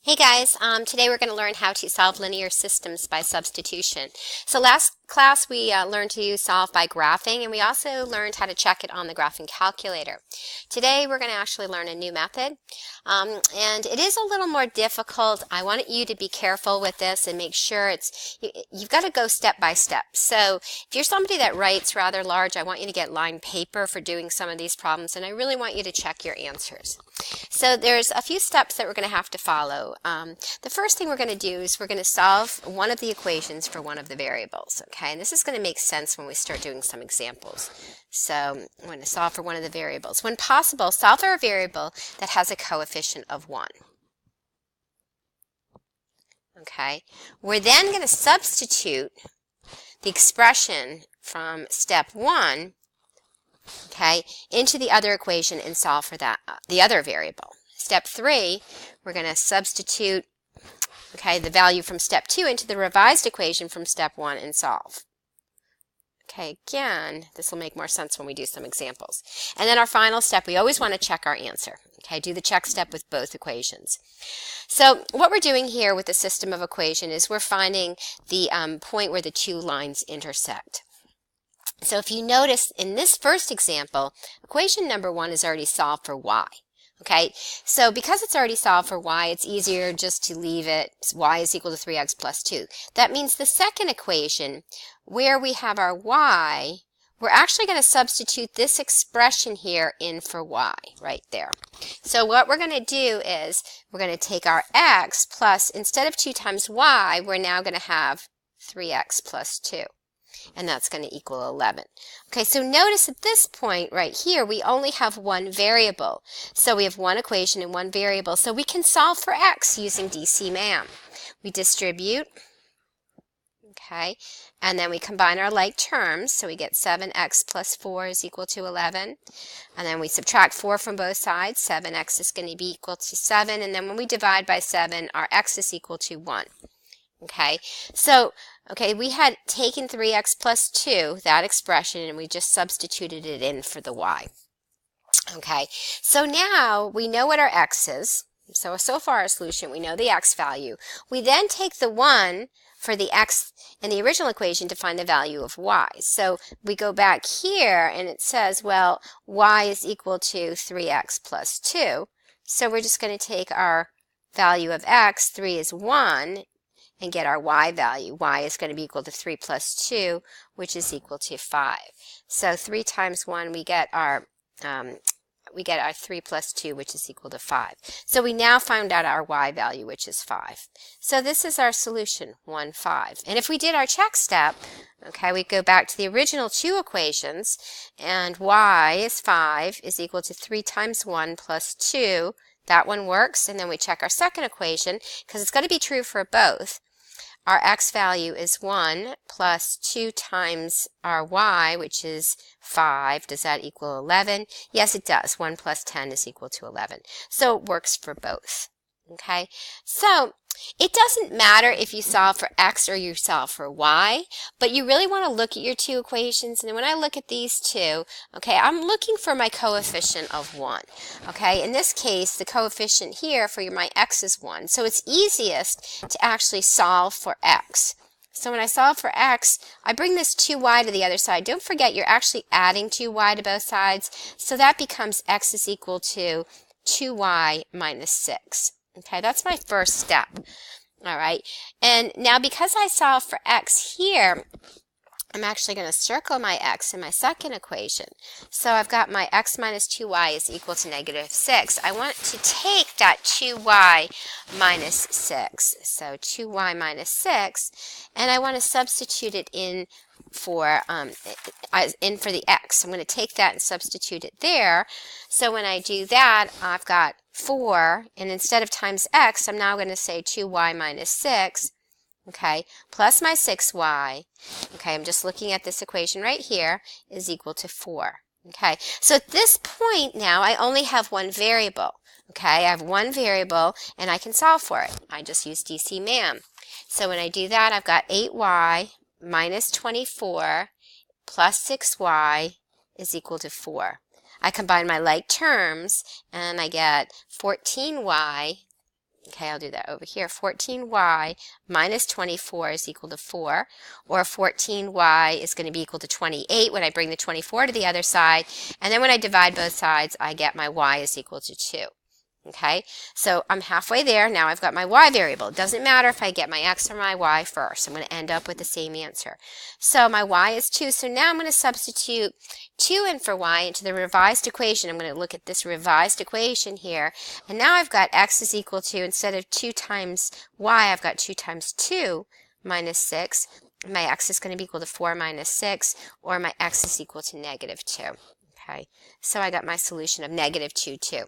Hey guys, today we're going to learn how to solve linear systems by substitution. So last class we learned to solve by graphing, and we also learned how to check it on the graphing calculator. Today we're going to actually learn a new method, and it is a little more difficult. I want you to be careful with this and make sure you've got to go step by step. So if you're somebody that writes rather large, I want you to get lined paper for doing some of these problems, and I really want you to check your answers. So there's a few steps that we're going to have to follow. The first thing we're going to do is we're going to solve one of the equations for one of the variables, okay? And this is going to make sense when we start doing some examples. So I'm going to solve for one of the variables. When possible, solve for a variable that has a coefficient of 1. Okay? We're then going to substitute the expression from step 1, okay, into the other equation and solve for that, the other variable. Step 3, we're going to substitute, okay, the value from step 2 into the revised equation from step 1 and solve. Okay, again, this will make more sense when we do some examples. And then our final step, we always want to check our answer. Okay, do the check step with both equations. So what we're doing here with the system of equation is we're finding the point where the two lines intersect. So if you notice in this first example, equation number 1 is already solved for y. Okay, so because it's already solved for y, it's easier just to leave it y is equal to 3x plus 2. That means the second equation, where we have our y, we're actually going to substitute this expression here in for y, right there. So what we're going to do is we're going to take our x plus, instead of 2 times y, we're now going to have 3x plus 2. And that's going to equal 11. Okay, so notice at this point right here, we only have one variable. So we have one equation and one variable. So we can solve for x using DC-MAM. We distribute, okay, and then we combine our like terms. So we get 7x plus 4 is equal to 11. And then we subtract 4 from both sides. 7x is going to be equal to 7. And then when we divide by 7, our x is equal to 1. Okay, so we had taken 3x plus 2, that expression, and we just substituted it in for the y. Okay, so now we know what our x is. So far our solution, we know the x value. We then take the 1 for the x in the original equation to find the value of y. So we go back here and it says, well, y is equal to 3x plus 2. So we're just going to take our value of x, 3 is 1, and get our y value. Y is going to be equal to 3 plus 2, which is equal to 5. So 3 times 1, we get our 3 plus 2, which is equal to 5. So we now found out our y value, which is 5. So this is our solution, 1, 5. And if we did our check step, okay, we go back to the original two equations, and y is 5 is equal to 3 times 1 plus 2. That one works, and then we check our second equation, because it's going to be true for both. Our x value is 1 plus 2 times our y, which is 5. Does that equal 11? Yes, it does. 1 plus 10 is equal to 11. So it works for both. Okay, so it doesn't matter if you solve for x or you solve for y, but you really want to look at your two equations. And when I look at these two, okay, I'm looking for my coefficient of 1. Okay, in this case, the coefficient here for my x is 1. So it's easiest to actually solve for x. So when I solve for x, I bring this 2y to the other side. Don't forget, you're actually adding 2y to both sides. So that becomes x is equal to 2y minus 6. Okay, that's my first step. All right, and now because I solve for x here, I'm actually going to circle my x in my second equation. So I've got my x minus 2y is equal to negative 6. I want to take that 2y minus 6. So 2y minus 6, and I want to substitute it in for the x. I'm going to take that and substitute it there. So when I do that, I've got 4, and instead of times x, I'm now going to say 2y minus 6, okay, plus my 6y, okay, I'm just looking at this equation right here, is equal to 4. Okay, so at this point now, I only have one variable. Okay, I have one variable, and I can solve for it. I just use DC-MAM. So when I do that, I've got 8y minus 24 plus 6y is equal to 4. I combine my like terms, and I get 14y Okay, I'll do that over here. 14y minus 24 is equal to 4, or 14y is going to be equal to 28 when I bring the 24 to the other side, and then when I divide both sides, I get my y is equal to 2. Okay, so I'm halfway there. Now I've got my y variable. It doesn't matter if I get my x or my y first. I'm going to end up with the same answer. So my y is 2. So now I'm going to substitute 2 in for y into the revised equation. I'm going to look at this revised equation here. And now I've got x is equal to, instead of 2 times y, I've got 2 times 2 minus 6. My x is going to be equal to 4 minus 6, or my x is equal to negative 2. Okay, so I got my solution of negative 2, 2.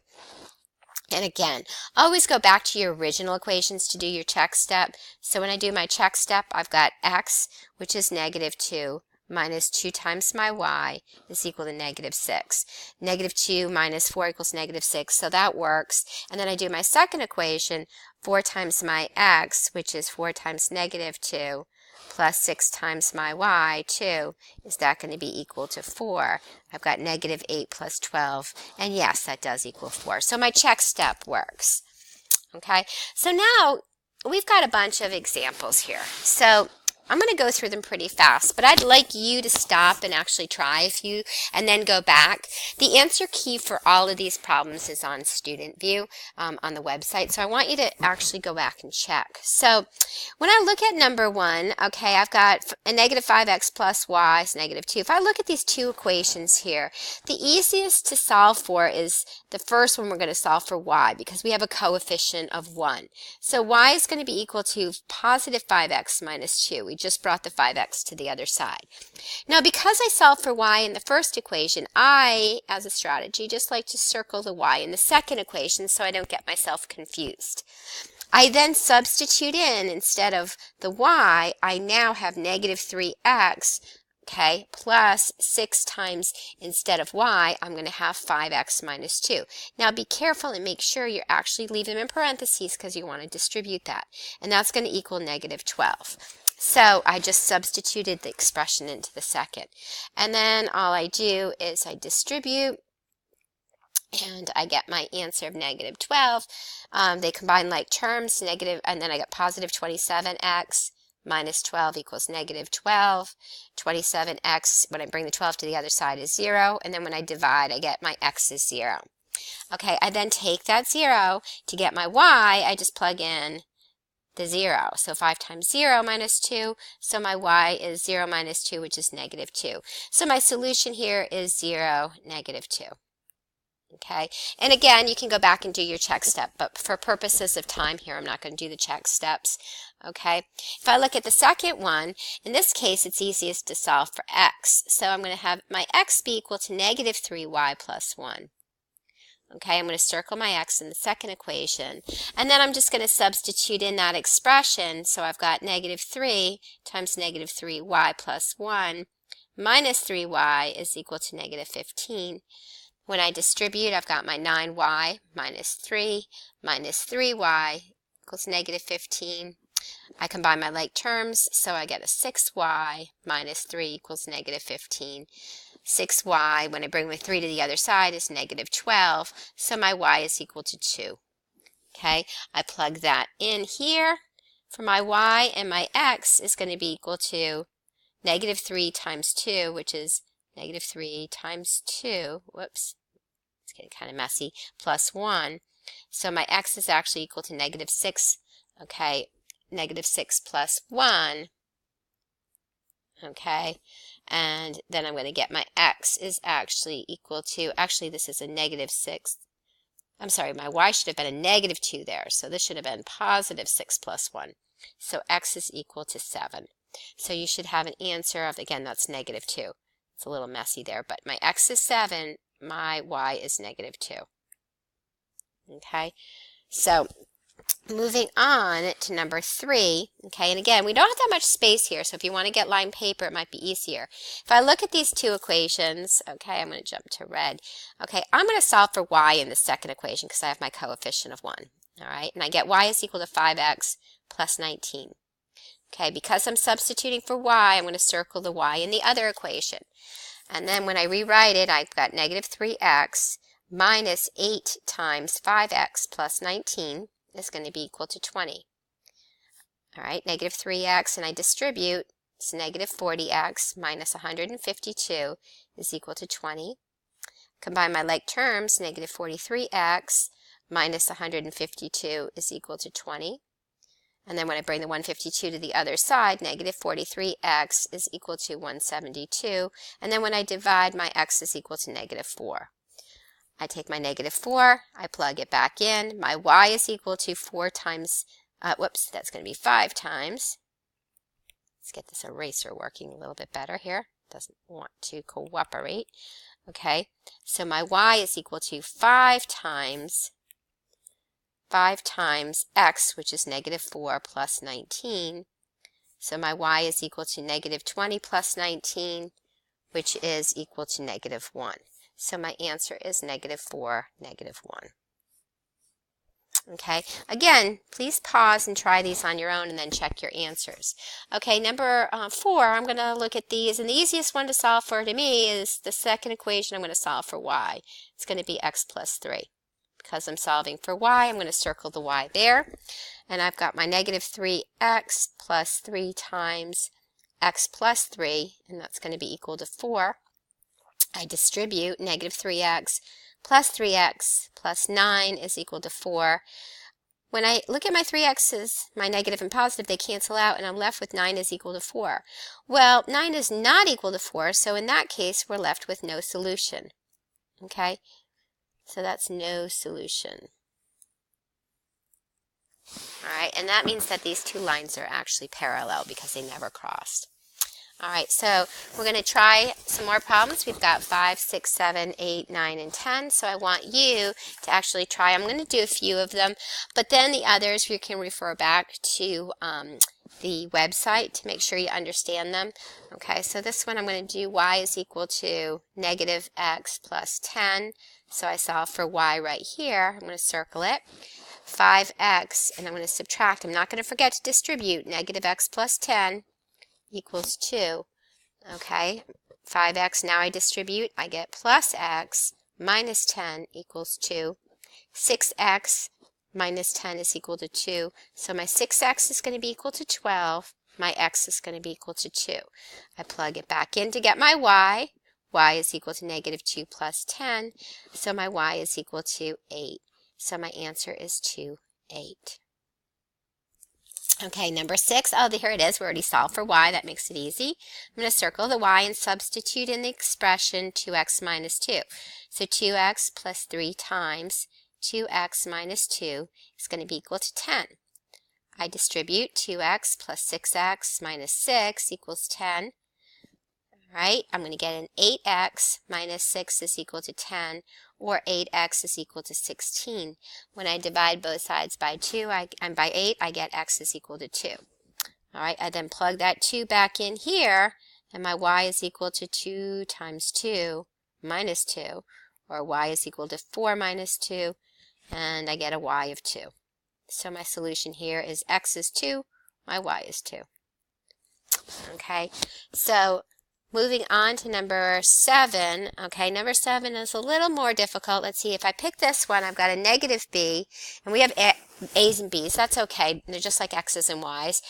And again, always go back to your original equations to do your check step. So when I do my check step, I've got x, which is negative 2, minus 2 times my y is equal to negative 6. Negative 2 minus 4 equals negative 6, so that works. And then I do my second equation, 4 times my x, which is 4 times negative 2, plus 6 times my y, 2, is that going to be equal to 4? I've got negative 8 plus 12, and yes, that does equal 4. So my check step works. Okay, so now we've got a bunch of examples here. So I'm going to go through them pretty fast, but I'd like you to stop and actually try a few and then go back. The answer key for all of these problems is on Student View on the website, so I want you to actually go back and check. So when I look at number 1, okay, I've got a negative 5x plus y is negative 2. If I look at these two equations here, the easiest to solve for is the first one. We're going to solve for y because we have a coefficient of 1. So y is going to be equal to positive 5x minus 2. We just brought the 5x to the other side. Now, because I solved for y in the first equation, I, as a strategy, just like to circle the y in the second equation so I don't get myself confused. I then substitute in, instead of the y, I now have negative 3x, okay, plus 6 times, instead of y, I'm going to have 5x minus 2. Now be careful and make sure you actually leave them in parentheses because you want to distribute that. And that's going to equal negative 12. So I just substituted the expression into the second. And then all I do is I distribute, and I get my answer of negative 12. They combine like terms, negative, and then I got positive 27x minus 12 equals negative 12. 27x, when I bring the 12 to the other side, is 0. And then when I divide, I get my x is 0. Okay, I then take that 0 to get my y. I just plug in the 0. So 5 times 0 minus 2. So my y is 0 minus 2, which is negative 2. So my solution here is 0, negative 2. Okay, and again, you can go back and do your check step, but for purposes of time here, I'm not going to do the check steps. Okay, if I look at the second one, in this case, it's easiest to solve for x. So I'm going to have my x be equal to negative 3y plus 1. Okay, I'm going to circle my x in the second equation, and then I'm just going to substitute in that expression. So I've got negative 3 times negative 3y plus 1 minus 3y is equal to negative 15. When I distribute, I've got my 9y minus 3 minus 3y equals negative 15. I combine my like terms, so I get a 6y minus 3 equals negative 15. 6y, when I bring my 3 to the other side, is negative 12, so my y is equal to 2. Okay, I plug that in here for my y, and my x is going to be equal to negative 3 times 2, which is negative 3 times 2, whoops, it's getting kind of messy, plus 1. So my x is actually equal to negative 6, okay, negative 6 plus 1, okay, and then I'm going to get my x is actually equal to, actually this is a negative 6, I'm sorry, my y should have been a negative 2 there, so this should have been positive 6 plus 1. So x is equal to 7. So you should have an answer of, again, that's negative 2. It's a little messy there, but my x is 7, my y is negative 2. Okay, so moving on to number 3, okay, and again, we don't have that much space here, so if you want to get lined paper, it might be easier. If I look at these two equations, okay, I'm going to jump to red. Okay, I'm going to solve for y in the second equation because I have my coefficient of 1. All right, and I get y is equal to 5x plus 19. Okay, because I'm substituting for y, I'm going to circle the y in the other equation. And then when I rewrite it, I've got negative 3x minus 8 times 5x plus 19 is going to be equal to 20. All right, negative 3x, and I distribute, it's negative 40x minus 152 is equal to 20. Combine my like terms, negative 43x minus 152 is equal to 20. And then when I bring the 152 to the other side, negative 43x is equal to 172. And then when I divide, my x is equal to negative 4. I take my negative 4, I plug it back in. My y is equal to 4 times, that's going to be 5 times. Let's get this eraser working a little bit better here. Doesn't want to cooperate. Okay, so my y is equal to 5 times x, which is negative 4 plus 19. So my y is equal to negative 20 plus 19, which is equal to negative 1. So my answer is negative 4, negative 1. Okay, again, please pause and try these on your own and then check your answers. Okay, number 4, I'm going to look at these, and the easiest one to solve for to me is the second equation. I'm going to solve for y. It's going to be x plus 3. Because I'm solving for y, I'm going to circle the y there. And I've got my negative 3x plus 3 times x plus 3, and that's going to be equal to 4. I distribute negative 3x plus 3x plus 9 is equal to 4. When I look at my 3x's, my negative and positive, they cancel out, and I'm left with 9 is equal to 4. Well, 9 is not equal to 4, so in that case, we're left with no solution. Okay? So that's no solution. All right, and that means that these two lines are actually parallel because they never crossed. All right, so we're going to try some more problems. We've got 5, 6, 7, 8, 9, and 10. So I want you to actually try. I'm going to do a few of them, but then the others you can refer back to the website to make sure you understand them. Okay, so this one I'm going to do y is equal to negative x plus 10. So I solve for y right here. I'm going to circle it. 5x, and I'm going to subtract. I'm not going to forget to distribute. Negative x plus 10 equals 2. Okay, 5x, now I distribute. I get plus x minus 10 equals 2. 6x minus 10 is equal to 2. So my 6x is going to be equal to 12. My x is going to be equal to 2. I plug it back in to get my y. Y is equal to negative 2 plus 10. So my y is equal to 8. So my answer is 2, 8. Okay, number 6. Oh, here it is. We already solved for y. That makes it easy. I'm going to circle the y and substitute in the expression 2x minus 2. So 2x plus 3 times 2x minus 2 is going to be equal to 10. I distribute 2x plus 6x minus 6 equals 10. All right, I'm going to get an 8x minus 6 is equal to 10, or 8x is equal to 16. When I divide both sides by 2 and by 8, I get x is equal to 2. All right, I then plug that 2 back in here, and my y is equal to 2 times 2 minus 2, or y is equal to 4 minus 2, and I get a y of 2. So my solution here is x is 2, my y is 2. Okay, so moving on to number 7. Okay, number 7 is a little more difficult. Let's see, if I pick this one, I've got a negative b, and we have a's and b's. That's okay. They're just like x's and y's.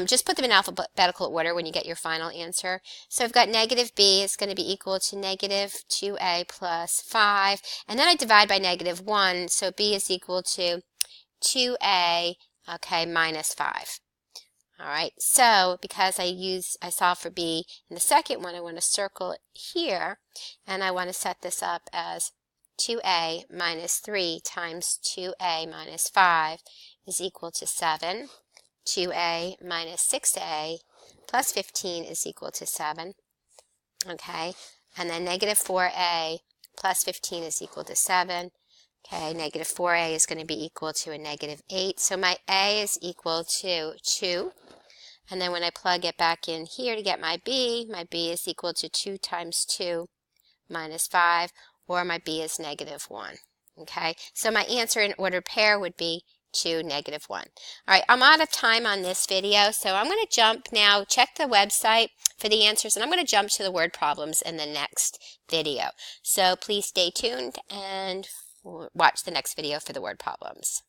Just put them in alphabetical order when you get your final answer. So I've got negative b is going to be equal to negative 2a plus 5, and then I divide by negative 1, so b is equal to 2a, okay, minus 5. All right, so because I solve for b in the second one, I want to circle it here, and I want to set this up as 2a minus 3 times 2a minus 5 is equal to 7. 2a minus 6a plus 15 is equal to 7. Okay, and then negative 4a plus 15 is equal to 7. Okay, negative 4a is going to be equal to a negative 8. So my a is equal to 2. And then when I plug it back in here to get my b is equal to 2 times 2 minus 5, or my b is negative 1. Okay, so my answer in ordered pair would be 2, negative 1. All right, I'm out of time on this video, so I'm going to jump now, check the website for the answers, and I'm going to jump to the word problems in the next video. So please stay tuned and watch the next video for the word problems.